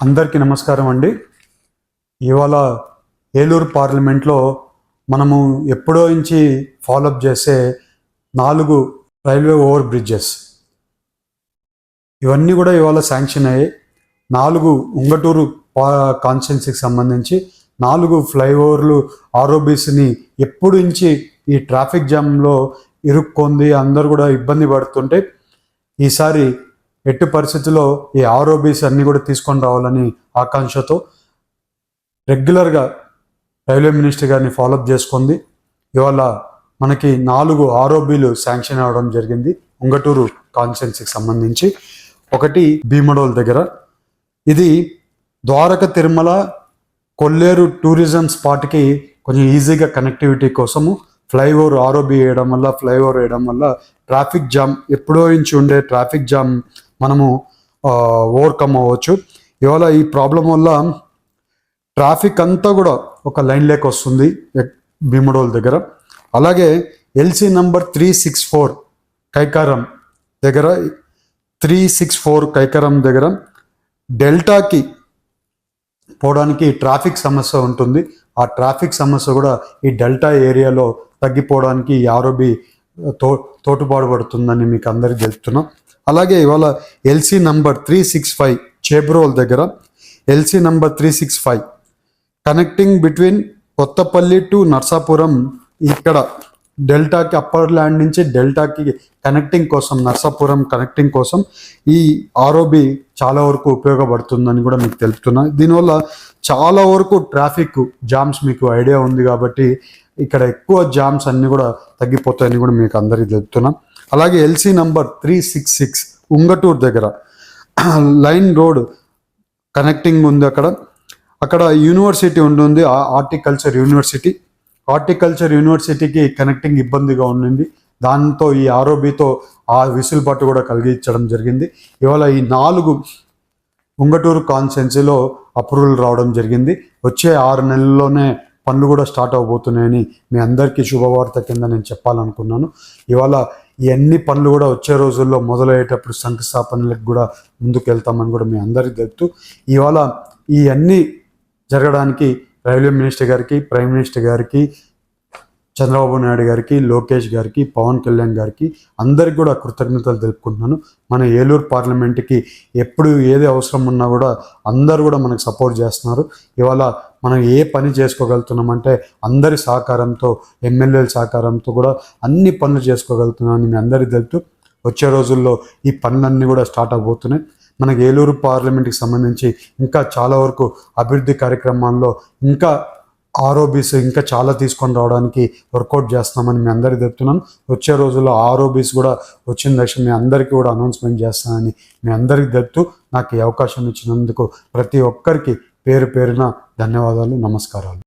అందరికీ నమస్కారం అండి. ఇవాళ ఏలూరు పార్లమెంట్లో మనము ఎప్పుడో నుంచి ఫాలోఅప్ చేసే 4 రైల్వే ఓవర్ బ్రిడ్జెస్ ఇవన్నీ కూడా ఇవాళ శాంక్షన్ అయ్యాయి. 4 ఉంగటూరు కాన్స్టిట్యున్సీకి సంబంధించి 4 ఫ్లైఓవర్లు ఆర్ఓబీస్ని ఎప్పుడు నుంచి ఈ ట్రాఫిక్ జామ్లో ఇరుక్కుంది, అందరూ కూడా ఇబ్బంది పడుతుంటే ఈసారి ఎట్టి పరిస్థితుల్లో ఈ ఆర్ఓబీస్ అన్నీ కూడా తీసుకొని రావాలని ఆకాంక్షతో రెగ్యులర్గా రైల్వే మినిస్టర్ గారిని ఫాలోఅప్ చేసుకుంది. ఇవాళ మనకి 4 ఆర్ఓబీలు శాంక్షన్ అవ్వడం జరిగింది ఉంగటూరు కాన్స్టిట్యున్సీకి సంబంధించి. ఒకటి భీమడోల్ దగ్గర, ఇది ద్వారక తిరుమల కొల్లేరు టూరిజం స్పాట్కి కొంచెం ఈజీగా కనెక్టివిటీ కోసము ఫ్లైఓవర్ ఆర్ఓబీ ఫ్లైఓవర్ వేయడం వల్ల ట్రాఫిక్ జామ్, ఎప్పుడో నుంచి ఉండే ట్రాఫిక్ జామ్ మనము ఓవర్కమ్ అవ్వచ్చు. ఇవాళ ఈ ప్రాబ్లం వల్ల ట్రాఫిక్ అంతా కూడా ఒక లైన్ లేక వస్తుంది భీమడోల్ దగ్గర. అలాగే ఎల్సీ నంబర్ 364 కైకారం దగ్గర, 364 కైకారం దగ్గర డెల్టాకి పోవడానికి ట్రాఫిక్ సమస్య ఉంటుంది. ఆ ట్రాఫిక్ సమస్య కూడా ఈ డెల్టా ఏరియాలో తగ్గిపోవడానికి ఈ ఆర్ఓబీ తోటుపాటుపడుతుందని మీకు అందరికీ తెలుపుతున్నాం. అలాగే ఇవాళ ఎల్సీ నంబర్ 365 చేబ్రోల్ దగ్గర, LC number 365 connecting between Kothapalli to Narsapuram, ఇక్కడ డెల్టాకి అప్పర్ ల్యాండ్ నుంచి డెల్టాకి కనెక్టింగ్ కోసం, నర్సాపురం కనెక్టింగ్ కోసం ఈ ఆర్ఓబి చాలా వరకు ఉపయోగపడుతుందని కూడా మీకు తెలుపుతున్నా. దీనివల్ల చాలా వరకు ట్రాఫిక్ జామ్స్ మీకు ఐడియా ఉంది కాబట్టి ఇక్కడ ఎక్కువ జామ్స్ అన్నీ కూడా తగ్గిపోతాయని కూడా మీకు అందరికీ తెలుపుతున్నాం. అలాగే ఎల్సీ నంబర్ 366 ఉంగటూరు దగ్గర లైన్ రోడ్ కనెక్టింగ్ ఉంది. అక్కడ యూనివర్సిటీ ఉంటుంది, హార్టికల్చర్ యూనివర్సిటీకి కనెక్టింగ్ ఇబ్బందిగా ఉండింది. దాంతో ఈ ఆర్ఓబితో ఆ విసులుబాటు కూడా కలిగించడం జరిగింది. ఇవాళ ఈ 4 ఉంగటూరు కాన్స్టిట్యున్సీలో అప్రూవల్ రావడం జరిగింది. వచ్చే 6 నెలల్లోనే పనులు కూడా స్టార్ట్ అవబోతున్నాయని మీ అందరికీ శుభవార్త కింద నేను చెప్పాలనుకున్నాను. ఇవాళ ఈ అన్ని పనులు కూడా వచ్చే రోజుల్లో మొదలయ్యేటప్పుడు శంకుస్థాపనలకు కూడా ముందుకు వెళ్తామని కూడా మీ అందరికీ తెలుపుతూ, ఇవాళ ఈ అన్ని జరగడానికి రైల్వే మినిస్టర్ గారికి, ప్రైమ్ మినిస్టర్ గారికి, చంద్రబాబు నాయుడు గారికి, లోకేష్ గారికి, పవన్ కళ్యాణ్ గారికి అందరికి కూడా కృతజ్ఞతలు తెలుపుకుంటున్నాను. మన ఏలూరు పార్లమెంట్కి ఎప్పుడు ఏది అవసరం ఉన్నా కూడా అందరూ కూడా మనకు సపోర్ట్ చేస్తున్నారు. ఇవాళ మనం ఏ పని చేసుకోగలుగుతున్నామంటే అందరి సహకారంతో, ఎమ్మెల్యేల సహకారంతో కూడా అన్ని పనులు చేసుకోగలుగుతున్నామని మీ అందరికీ తెలుపుతూ, వచ్చే రోజుల్లో ఈ పనులన్నీ కూడా స్టార్ట్ అవబోతున్నాయి. మనకి ఏలూరు పార్లమెంట్కి సంబంధించి ఇంకా చాలా వరకు అభివృద్ధి కార్యక్రమాల్లో ఇంకా ఆర్ఓబీస్ ఇంకా చాలా తీసుకొని రావడానికి వర్కౌట్ చేస్తున్నామని మీ అందరికీ చెప్తున్నాను. వచ్చే రోజుల్లో ఆర్ఓబీస్ కూడా వచ్చిన దశ మీ అందరికీ కూడా అనౌన్స్మెంట్ చేస్తానని మీ అందరికీ చెప్తూ, నాకు ఈ అవకాశం ఇచ్చినందుకు ప్రతి ఒక్కరికి పేరు పేరున ధన్యవాదాలు, నమస్కారాలు.